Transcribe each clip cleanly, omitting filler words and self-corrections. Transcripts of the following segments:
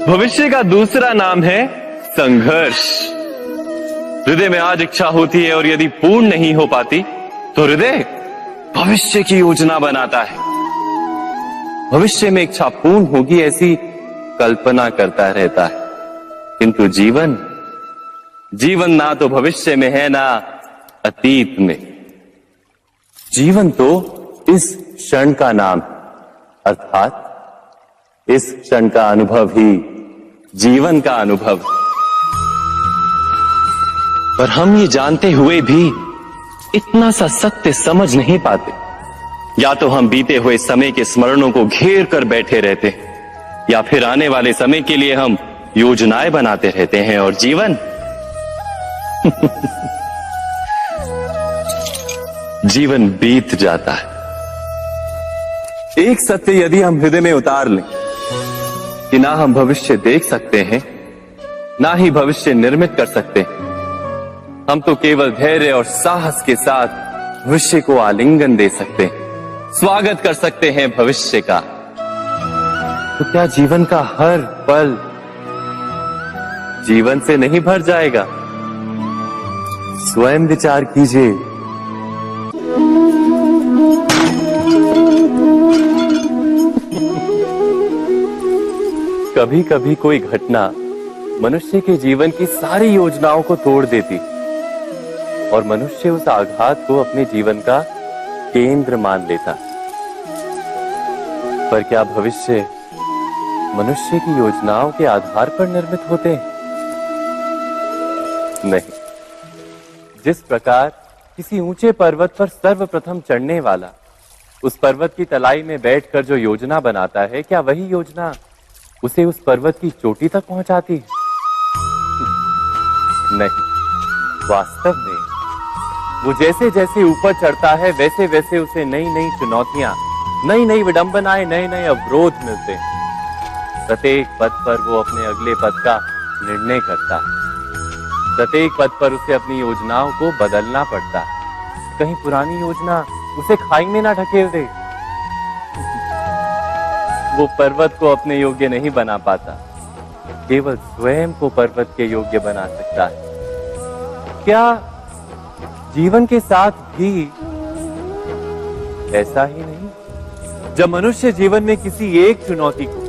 भविष्य का दूसरा नाम है संघर्ष। हृदय में आज इच्छा होती है और यदि पूर्ण नहीं हो पाती तो हृदय भविष्य की योजना बनाता है। भविष्य में इच्छा पूर्ण होगी ऐसी कल्पना करता रहता है, किंतु जीवन ना तो भविष्य में है ना अतीत में। जीवन तो इस क्षण का नाम, अर्थात इस क्षण का अनुभव ही जीवन का अनुभव। पर हम ये जानते हुए भी इतना सा सत्य समझ नहीं पाते। या तो हम बीते हुए समय के स्मरणों को घेर कर बैठे रहते हैं, या फिर आने वाले समय के लिए हम योजनाएं बनाते रहते हैं और जीवन जीवन बीत जाता है। एक सत्य यदि हम हृदय में उतार लें कि ना हम भविष्य देख सकते हैं, ना ही भविष्य निर्मित कर सकते हैं, हम तो केवल धैर्य और साहस के साथ भविष्य को आलिंगन दे सकते हैं, स्वागत कर सकते हैं भविष्य का। तो क्या जीवन का हर पल जीवन से नहीं भर जाएगा? स्वयं विचार कीजिए। कभी कभी कोई घटना मनुष्य के जीवन की सारी योजनाओं को तोड़ देती और मनुष्य उस आघात को अपने जीवन का केंद्र मान लेता। पर क्या भविष्य मनुष्य की योजनाओं के आधार पर निर्मित होते हैं? नहीं। जिस प्रकार किसी ऊंचे पर्वत पर सर्वप्रथम चढ़ने वाला उस पर्वत की तलाई में बैठकर जो योजना बनाता है, क्या वही योजना उसे उस पर्वत की चोटी तक पहुंचाती है? नहीं। वास्तव में वो जैसे जैसे ऊपर चढ़ता है वैसे वैसे उसे नई नई चुनौतियां, नई नई विडंबनाएं, नए नए अवरोध मिलते हैं। प्रत्येक पद पर वो अपने अगले पद का निर्णय करता है। प्रत्येक पद पर उसे अपनी योजनाओं को बदलना पड़ता है। कहीं पुरानी योजना उसे खाई में ना ढकेल दे। वो पर्वत को अपने योग्य नहीं बना पाता, केवल स्वयं को पर्वत के योग्य बना सकता है। क्या जीवन के साथ भी ऐसा ही नहीं? जब मनुष्य जीवन में किसी एक चुनौती को,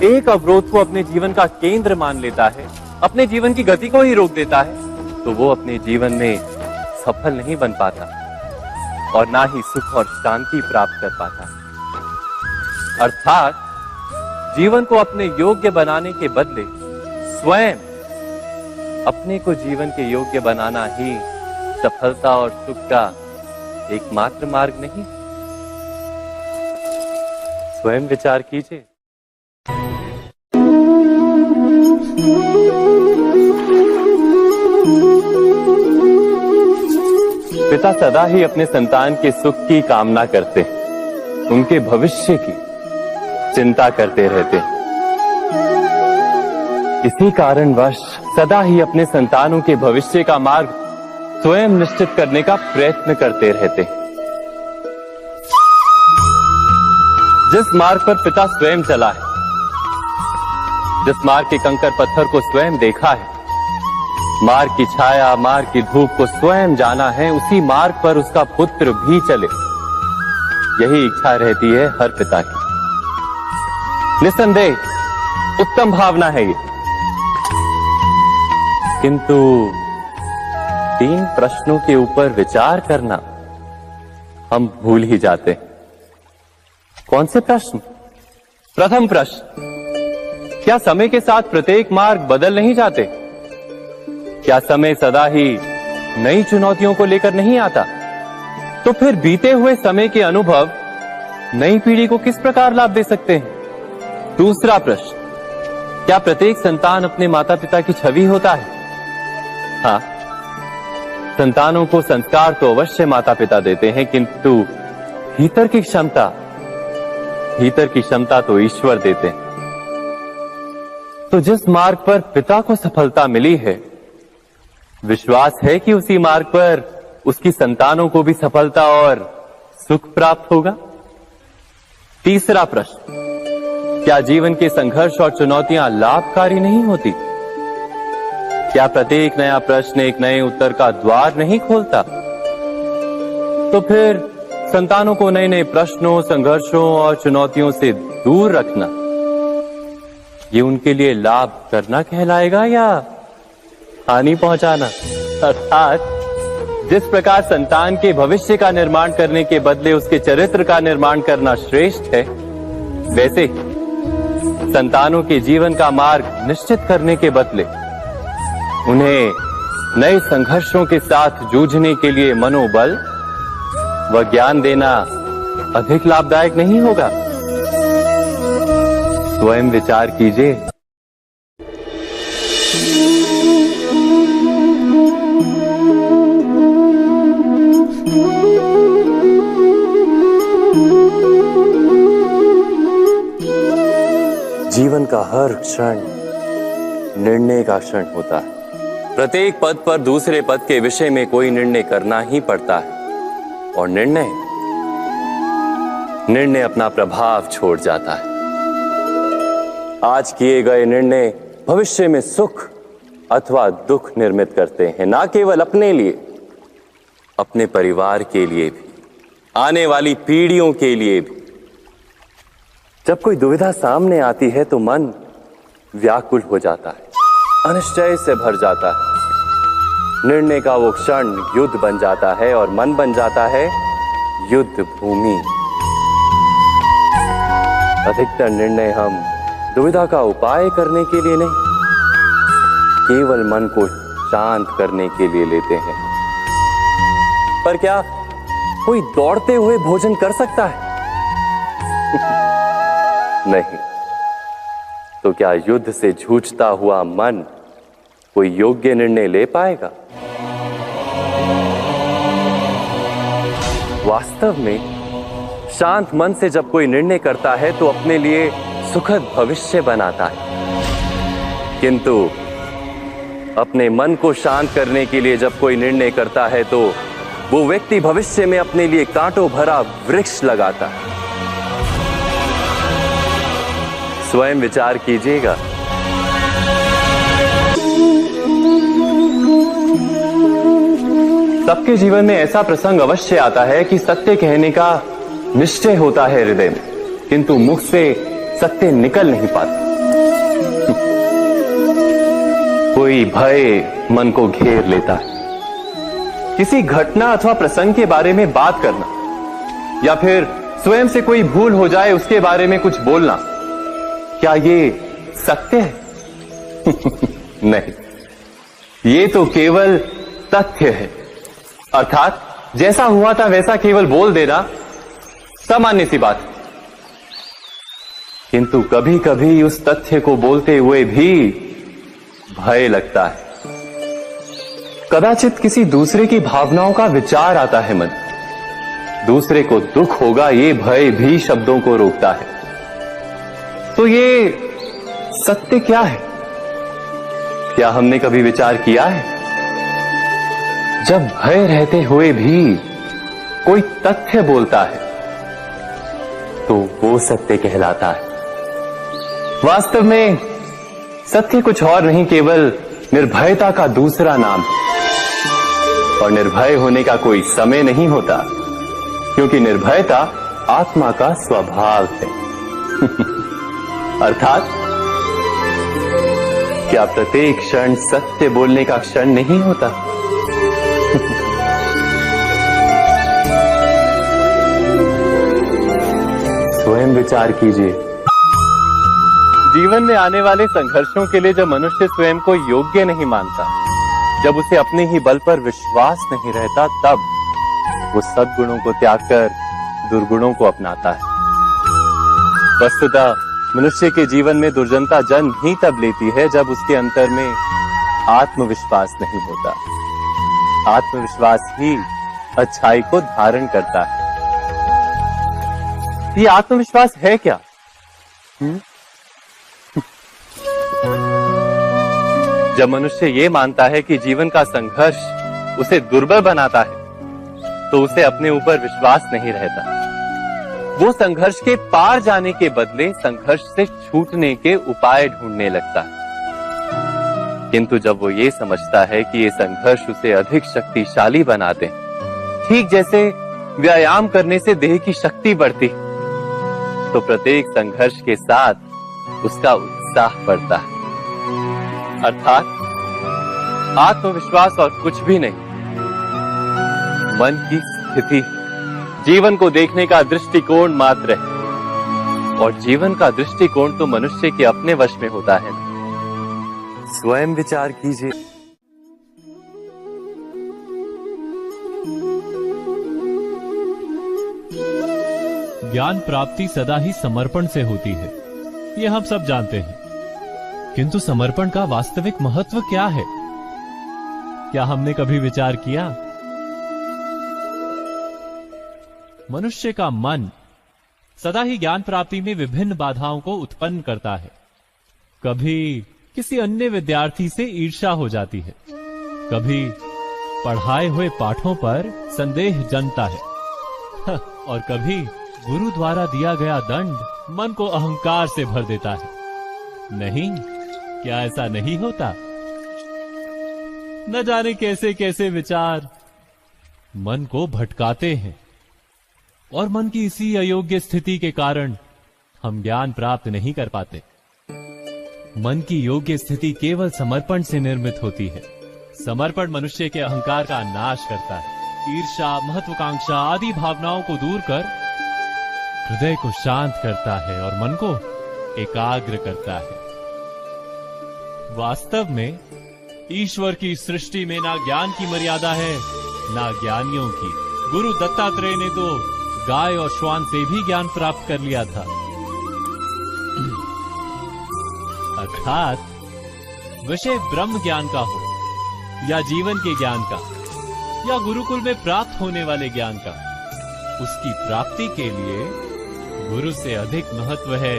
एक अवरोध को अपने जीवन का केंद्र मान लेता है, अपने जीवन की गति को ही रोक देता है, तो वो अपने जीवन में सफल नहीं बन पाता और ना ही सुख और शांति प्राप्त कर पाता। अर्थात जीवन को अपने योग्य बनाने के बदले स्वयं अपने को जीवन के योग्य बनाना ही सफलता और सुख का एकमात्र मार्ग नहीं। स्वयं विचार कीजिए। पिता सदा ही अपने संतान के सुख की कामना करते, उनके भविष्य की चिंता करते रहते। इसी कारणवश सदा ही अपने संतानों के भविष्य का मार्ग स्वयं निश्चित करने का प्रयत्न करते रहते। जिस मार्ग पर पिता स्वयं चला है, जिस मार्ग के कंकर पत्थर को स्वयं देखा है, मार्ग की छाया, मार्ग की धूप को स्वयं जाना है, उसी मार्ग पर उसका पुत्र भी चले, यही इच्छा रहती है हर पिता की। निस्संदेह उत्तम भावना है ये, किंतु 3 प्रश्नों के ऊपर विचार करना हम भूल ही जाते हैं। कौन से प्रश्न? प्रथम प्रश्न, क्या समय के साथ प्रत्येक मार्ग बदल नहीं जाते? क्या समय सदा ही नई चुनौतियों को लेकर नहीं आता? तो फिर बीते हुए समय के अनुभव नई पीढ़ी को किस प्रकार लाभ दे सकते हैं? दूसरा प्रश्न, क्या प्रत्येक संतान अपने माता पिता की छवि होता है? हाँ, संतानों को संस्कार तो अवश्य माता पिता देते हैं, किंतु भीतर की क्षमता तो ईश्वर देते हैं। तो जिस मार्ग पर पिता को सफलता मिली है, विश्वास है कि उसी मार्ग पर उसकी संतानों को भी सफलता और सुख प्राप्त होगा। तीसरा प्रश्न, क्या जीवन के संघर्ष और चुनौतियां लाभकारी नहीं होती? क्या प्रत्येक नया प्रश्न एक नए उत्तर का द्वार नहीं खोलता? तो फिर संतानों को नए नए प्रश्नों, संघर्षों और चुनौतियों से दूर रखना, ये उनके लिए लाभ करना कहलाएगा या हानि पहुंचाना? अर्थात जिस प्रकार संतान के भविष्य का निर्माण करने के बदले उसके चरित्र का निर्माण करना श्रेष्ठ है, वैसे ही संतानों के जीवन का मार्ग निश्चित करने के बदले उन्हें नए संघर्षों के साथ जूझने के लिए मनोबल व ज्ञान देना अधिक लाभदायक नहीं होगा? स्वयं विचार कीजिए। जीवन का हर क्षण निर्णय का क्षण होता है। प्रत्येक पद पर दूसरे पद के विषय में कोई निर्णय करना ही पड़ता है और निर्णय अपना प्रभाव छोड़ जाता है। आज किए गए निर्णय भविष्य में सुख अथवा दुख निर्मित करते हैं, ना केवल अपने लिए, अपने परिवार के लिए भी, आने वाली पीढ़ियों के लिए भी। जब कोई दुविधा सामने आती है तो मन व्याकुल हो जाता है, अनिश्चय से भर जाता है। निर्णय का वो क्षण युद्ध बन जाता है और मन बन जाता है युद्ध भूमि। अधिकतर निर्णय हम दुविधा का उपाय करने के लिए नहीं, केवल मन को शांत करने के लिए लेते हैं। पर क्या कोई दौड़ते हुए भोजन कर सकता है? नहीं। तो क्या युद्ध से जूझता हुआ मन कोई योग्य निर्णय ले पाएगा? वास्तव में शांत मन से जब कोई निर्णय करता है तो अपने लिए सुखद भविष्य बनाता है, किंतु अपने मन को शांत करने के लिए जब कोई निर्णय करता है तो वो व्यक्ति भविष्य में अपने लिए कांटों भरा वृक्ष लगाता है। स्वयं विचार कीजिएगा। सबके जीवन में ऐसा प्रसंग अवश्य आता है कि सत्य कहने का निश्चय होता है हृदय में, किंतु मुख से सत्य निकल नहीं पाता। कोई भय मन को घेर लेता है। किसी घटना अथवा प्रसंग के बारे में बात करना या फिर स्वयं से कोई भूल हो जाए उसके बारे में कुछ बोलना, क्या ये सत्य है? नहीं, ये तो केवल तथ्य है। अर्थात जैसा हुआ था वैसा केवल बोल देना सामान्य सी बात है। किंतु कभी कभी उस तथ्य को बोलते हुए भी भय लगता है। कदाचित किसी दूसरे की भावनाओं का विचार आता है मन, दूसरे को दुख होगा ये भय भी शब्दों को रोकता है। तो ये सत्य क्या है? क्या हमने कभी विचार किया है? जब भय रहते हुए भी कोई तथ्य बोलता है तो वो सत्य कहलाता है। वास्तव में सत्य कुछ और नहीं, केवल निर्भयता का दूसरा नाम है। और निर्भय होने का कोई समय नहीं होता, क्योंकि निर्भयता आत्मा का स्वभाव है। अर्थात क्या प्रत्येक क्षण सत्य बोलने का क्षण नहीं होता? स्वयं विचार कीजिए। जीवन में आने वाले संघर्षों के लिए जब मनुष्य स्वयं को योग्य नहीं मानता, जब उसे अपने ही बल पर विश्वास नहीं रहता, तब वो सद्गुणों को त्याग कर दुर्गुणों को अपनाता है। वस्तुतः मनुष्य के जीवन में दुर्जनता जन्म ही तब लेती है जब उसके अंतर में आत्मविश्वास नहीं होता। आत्मविश्वास ही अच्छाई को धारण करता है। ये आत्मविश्वास है क्या? जब मनुष्य ये मानता है कि जीवन का संघर्ष उसे दुर्बल बनाता है, तो उसे अपने ऊपर विश्वास नहीं रहता। वो संघर्ष के पार जाने के बदले संघर्ष से छूटने के उपाय ढूंढने लगता है। किंतु जब वो ये समझता है कि ये संघर्ष उसे अधिक शक्तिशाली बनाते हैं, ठीक जैसे व्यायाम करने से देह की शक्ति बढ़ती, तो प्रत्येक संघर्ष के साथ उसका उत्साह बढ़ता है। अर्थात आत्मविश्वास और कुछ भी नहीं, मन की स्थिति जीवन को देखने का दृष्टिकोण मात्र है, और जीवन का दृष्टिकोण तो मनुष्य के अपने वश में होता है। स्वयं विचार कीजिए। ज्ञान प्राप्ति सदा ही समर्पण से होती है, ये हम सब जानते हैं। किंतु समर्पण का वास्तविक महत्व क्या है? क्या हमने कभी विचार किया? मनुष्य का मन सदा ही ज्ञान प्राप्ति में विभिन्न बाधाओं को उत्पन्न करता है। कभी किसी अन्य विद्यार्थी से ईर्ष्या हो जाती है, कभी पढ़ाए हुए पाठों पर संदेह जन्मता है, और कभी गुरु द्वारा दिया गया दंड मन को अहंकार से भर देता है। नहीं, क्या ऐसा नहीं होता? न जाने कैसे कैसे विचार मन को भटकाते हैं, और मन की इसी अयोग्य स्थिति के कारण हम ज्ञान प्राप्त नहीं कर पाते। मन की योग्य स्थिति केवल समर्पण से निर्मित होती है। समर्पण मनुष्य के अहंकार का नाश करता है, ईर्ष्या, महत्वाकांक्षा आदि भावनाओं को दूर कर हृदय को शांत करता है और मन को एकाग्र करता है। वास्तव में ईश्वर की सृष्टि में ना ज्ञान की मर्यादा है, ना ज्ञानियों की। गुरु दत्तात्रेय ने तो गाय और श्वान से भी ज्ञान प्राप्त कर लिया था। अर्थात विषय ब्रह्म ज्ञान का हो, या जीवन के ज्ञान का, या गुरुकुल में प्राप्त होने वाले ज्ञान का, उसकी प्राप्ति के लिए गुरु से अधिक महत्व है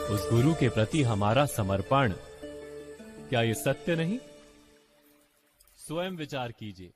उस गुरु के प्रति हमारा समर्पण। क्या ये सत्य नहीं? स्वयं विचार कीजिए।